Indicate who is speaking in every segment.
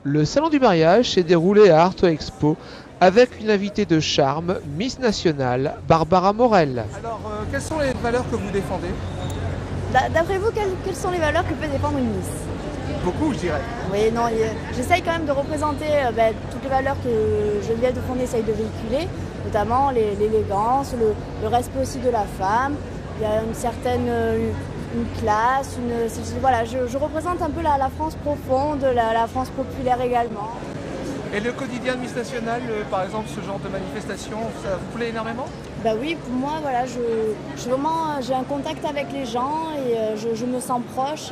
Speaker 1: Le salon du mariage s'est déroulé à Arto Expo avec une invitée de charme, Miss Nationale, Barbara Morel.
Speaker 2: Alors, quelles sont les valeurs que vous défendez?
Speaker 3: D'après vous, quelles sont les valeurs que peut défendre une Miss?
Speaker 2: Beaucoup, je dirais.
Speaker 3: Oui, non, j'essaye quand même de représenter toutes les valeurs que Geneviève de Fondé essaye de véhiculer, notamment l'élégance, le respect aussi de la femme. Il y a une certaine une classe, voilà, je représente un peu la France profonde, la France populaire également.
Speaker 2: Et le quotidien de Miss Nationale, par exemple, ce genre de manifestation, ça vous plaît énormément?
Speaker 3: Bah oui, pour moi, voilà, j'ai un contact avec les gens et je me sens proche.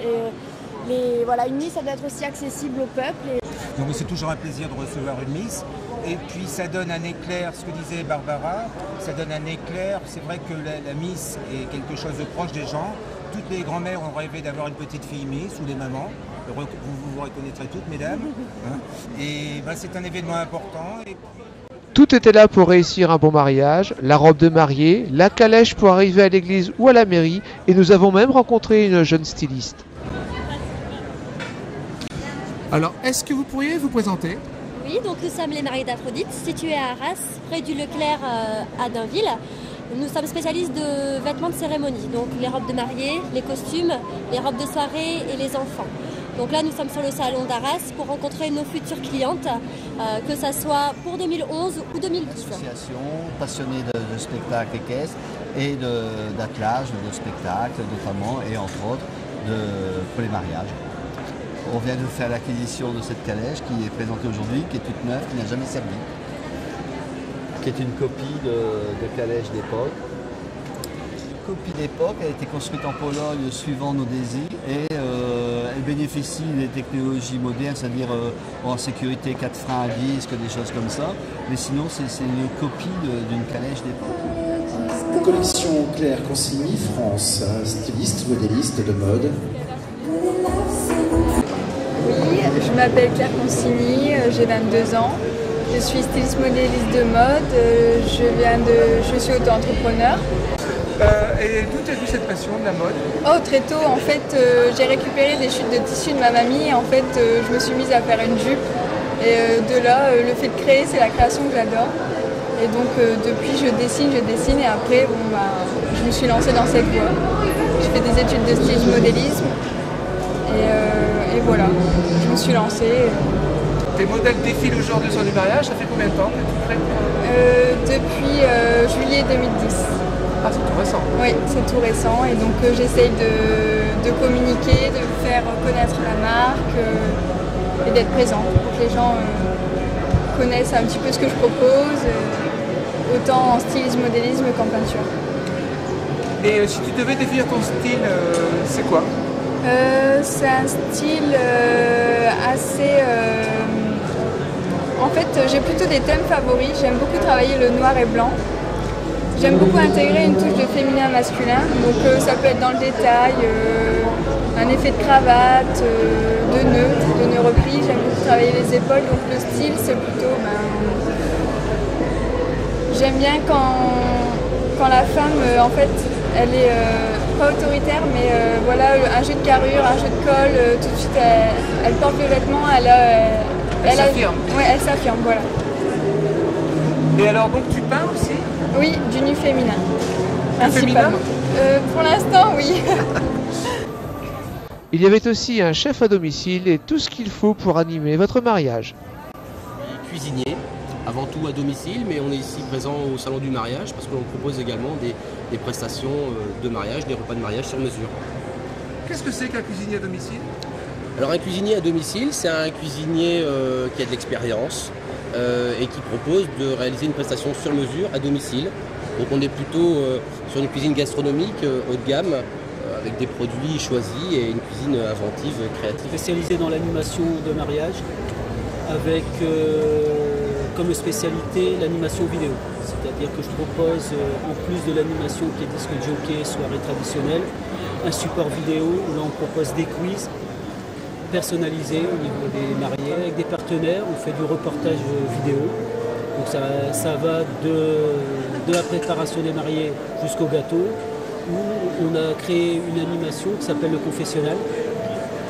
Speaker 3: Et voilà, une Miss, ça doit être aussi accessible au peuple.
Speaker 4: Donc c'est toujours un plaisir de recevoir une Miss. Et puis ça donne un éclair, ce que disait Barbara, ça donne un éclair. C'est vrai que la Miss est quelque chose de proche des gens. Toutes les grand-mères ont rêvé d'avoir une petite fille Miss ou les mamans. Vous vous reconnaîtrez toutes, mesdames. Et c'est un événement important.
Speaker 1: Tout était là pour réussir un bon mariage, la robe de mariée, la calèche pour arriver à l'église ou à la mairie, et nous avons même rencontré une jeune styliste.
Speaker 2: Alors, est-ce que vous pourriez vous présenter?
Speaker 5: Oui, donc nous sommes les mariés d'Aphrodite, situés à Arras, près du Leclerc à Dainville. Nous sommes spécialistes de vêtements de cérémonie, donc les robes de mariée, les costumes, les robes de soirée et les enfants. Donc là, nous sommes sur le salon d'Arras pour rencontrer nos futures clientes, que ce soit pour 2011 ou 2010.
Speaker 6: Association passionnée de spectacles équestres et d'attelage, de spectacles notamment, et entre autres pour les mariages. On vient de faire l'acquisition de cette calèche qui est présentée aujourd'hui, qui est toute neuve, qui n'a jamais servi, qui est une copie de calèche d'époque. Copie d'époque, elle a été construite en Pologne suivant nos désirs et elle bénéficie des technologies modernes, c'est-à-dire en sécurité 4 freins à disque, des choses comme ça. Mais sinon, c'est une copie d'une calèche d'époque.
Speaker 7: Collection Claire Consigny, France, styliste, modéliste de mode.
Speaker 8: Oui, je m'appelle Claire Consigny, j'ai 22 ans. Je suis styliste modéliste de mode, je suis auto-entrepreneur.
Speaker 2: Et d'où est venue cette passion de la mode?
Speaker 8: Oh, très tôt, en fait, j'ai récupéré des chutes de tissu de ma mamie et en fait, je me suis mise à faire une jupe. Et de là, le fait de créer, c'est la création que j'adore. Et donc, depuis, je dessine et après, je me suis lancée dans cette voie. J'ai fait des études de stylisme modélisme et voilà, je me suis lancée.
Speaker 2: Tes modèles défilent aujourd'hui sur du mariage, ça fait combien de temps que tu fais?
Speaker 8: Depuis juillet 2010.
Speaker 2: Ah, c'est tout récent.
Speaker 8: Oui, c'est tout récent et donc j'essaye de communiquer, de faire connaître la marque et d'être présente pour que les gens connaissent un petit peu ce que je propose, autant en stylisme modélisme qu'en peinture.
Speaker 2: Et si tu devais définir ton style, c'est quoi?
Speaker 8: C'est un style assez... En fait, j'ai plutôt des thèmes favoris. J'aime beaucoup travailler le noir et blanc. J'aime beaucoup intégrer une touche de féminin masculin. Donc ça peut être dans le détail, un effet de cravate, de nœuds replis. J'aime beaucoup travailler les épaules. Donc le style, c'est plutôt... J'aime bien quand la femme, en fait, elle est pas autoritaire, mais voilà, un jeu de carrure, un jeu de col, tout de suite, elle porte le vêtement,
Speaker 2: elle s'affirme.
Speaker 8: Oui, elle s'affirme, voilà.
Speaker 2: Et alors, donc, tu peins aussi?
Speaker 8: Oui, du nu féminin.
Speaker 2: Féminin?
Speaker 8: Pour l'instant, oui.
Speaker 1: Il y avait aussi un chef à domicile et tout ce qu'il faut pour animer votre mariage.
Speaker 9: Cuisinier, avant tout à domicile, mais on est ici présent au salon du mariage parce qu'on propose également des prestations de mariage, des repas de mariage sur mesure.
Speaker 2: Qu'est-ce que c'est qu'un cuisinier à domicile?
Speaker 9: Alors un cuisinier à domicile, c'est un cuisinier qui a de l'expérience et qui propose de réaliser une prestation sur mesure à domicile. Donc on est plutôt sur une cuisine gastronomique haut de gamme, avec des produits choisis et une cuisine inventive, créative.
Speaker 10: Spécialisé dans l'animation de mariage, avec comme spécialité l'animation vidéo. C'est-à-dire que je propose, en plus de l'animation qui est disque jockey, soirée traditionnelle, un support vidéo où là on propose des quiz personnalisés au niveau des mariés, avec des partenaires, on fait du reportage vidéo. Donc ça va de la préparation des mariés jusqu'au gâteau, où on a créé une animation qui s'appelle le confessionnal,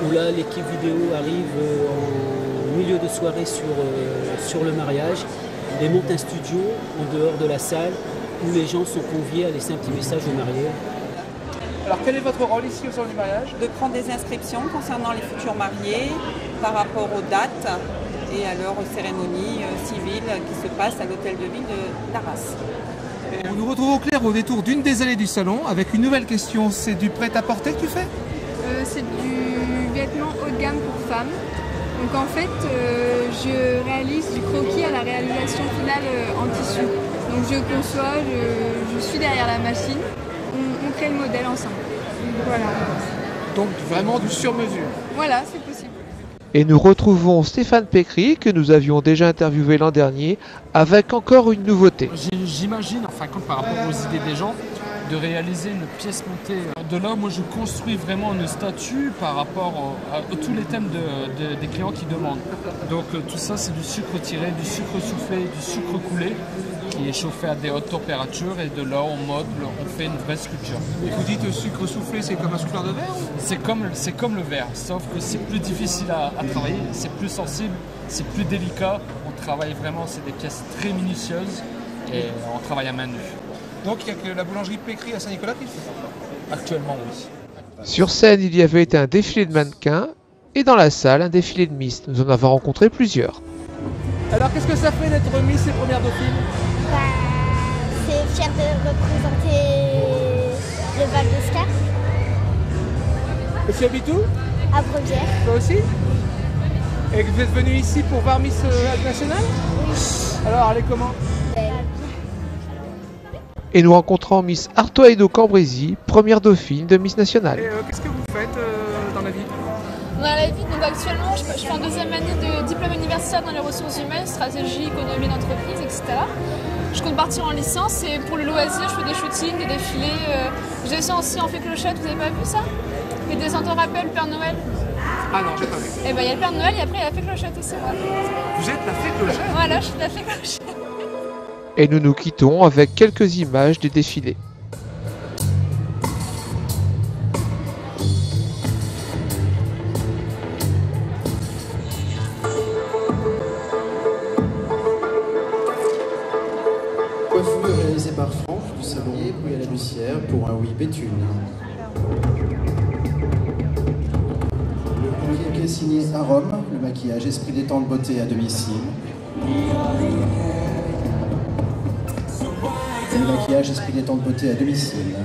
Speaker 10: où là l'équipe vidéo arrive en milieu de soirée sur le mariage, et monte un studio en dehors de la salle où les gens sont conviés à laisser un petit message aux mariés.
Speaker 2: Alors quel est votre rôle ici au sein du mariage?
Speaker 11: De prendre des inscriptions concernant les futurs mariés par rapport aux dates et alors aux cérémonies civiles qui se passent à l'hôtel de ville d'Arras.
Speaker 2: On nous retrouve au clair au détour d'une des allées du salon avec une nouvelle question. C'est du prêt-à-porter que tu fais?
Speaker 8: C'est du vêtement haut de gamme pour femmes. Donc en fait, je réalise du croquis à la réalisation finale en tissu. Donc je conçois, je suis derrière la machine, on crée le modèle ensemble. Voilà.
Speaker 2: Donc vraiment du sur-mesure.
Speaker 8: Voilà, c'est possible.
Speaker 1: Et nous retrouvons Stéphane Pécry, que nous avions déjà interviewé l'an dernier, avec encore une nouveauté.
Speaker 12: J'imagine, en fin de compte, par rapport aux idées des gens, de réaliser une pièce montée. De là, moi, je construis vraiment une statue par rapport à tous les thèmes des clients qui demandent. Donc tout ça, c'est du sucre tiré, du sucre soufflé, du sucre coulé, qui est chauffé à des hautes températures, et de là, on modèle, on fait une vraie sculpture.
Speaker 2: Et vous dites sucre soufflé, c'est comme un souffleur de verre?
Speaker 12: C'est comme le verre, sauf que c'est plus difficile à travailler, c'est plus sensible, c'est plus délicat. On travaille vraiment, c'est des pièces très minutieuses, et on travaille à main nue.
Speaker 2: Donc il n'y a que la boulangerie Pécry à Saint-Nicolas qui le fait?
Speaker 12: Actuellement, oui.
Speaker 1: Sur scène, il y avait été un défilé de mannequins, et dans la salle, un défilé de Miss. Nous en avons rencontré plusieurs.
Speaker 2: Alors qu'est-ce que ça fait d'être Miss et première dauphine?
Speaker 13: C'est fier de représenter le Val d'Escar.
Speaker 2: Et tu habites où?
Speaker 13: À Brevière.
Speaker 2: Toi aussi? Et vous êtes venu ici pour voir Miss Nationale?
Speaker 13: Oui.
Speaker 2: Alors, elle est comment?
Speaker 1: Et nous rencontrons Miss Artoido Cambrésis, première dauphine de Miss Nationale.
Speaker 2: Et qu'est-ce que vous faites dans la vie?
Speaker 14: Dans la vie, donc actuellement, je suis en deuxième année de diplôme universitaire dans les ressources humaines, stratégie, économie d'entreprise, etc. Je compte partir en licence et pour le loisir, je fais des shootings, des défilés. Je descends aussi en fée clochette, vous avez pas vu ça? Les descendants rappellent le Père Noël.
Speaker 2: Ah non, j'ai pas vu.
Speaker 14: Et ben il y a le Père Noël et après il y a la fée clochette aussi.
Speaker 2: Vous êtes la fée clochette?
Speaker 14: Voilà, je suis la fée clochette.
Speaker 1: Et nous nous quittons avec quelques images du défilé.
Speaker 7: Coiffure réalisée par Franck du salon Bruy à la Bussière pour un oui Béthune. Le bouquet signé à Rome, le maquillage Esprit détente beauté à domicile. Le maquillage Esprit détente beauté à domicile.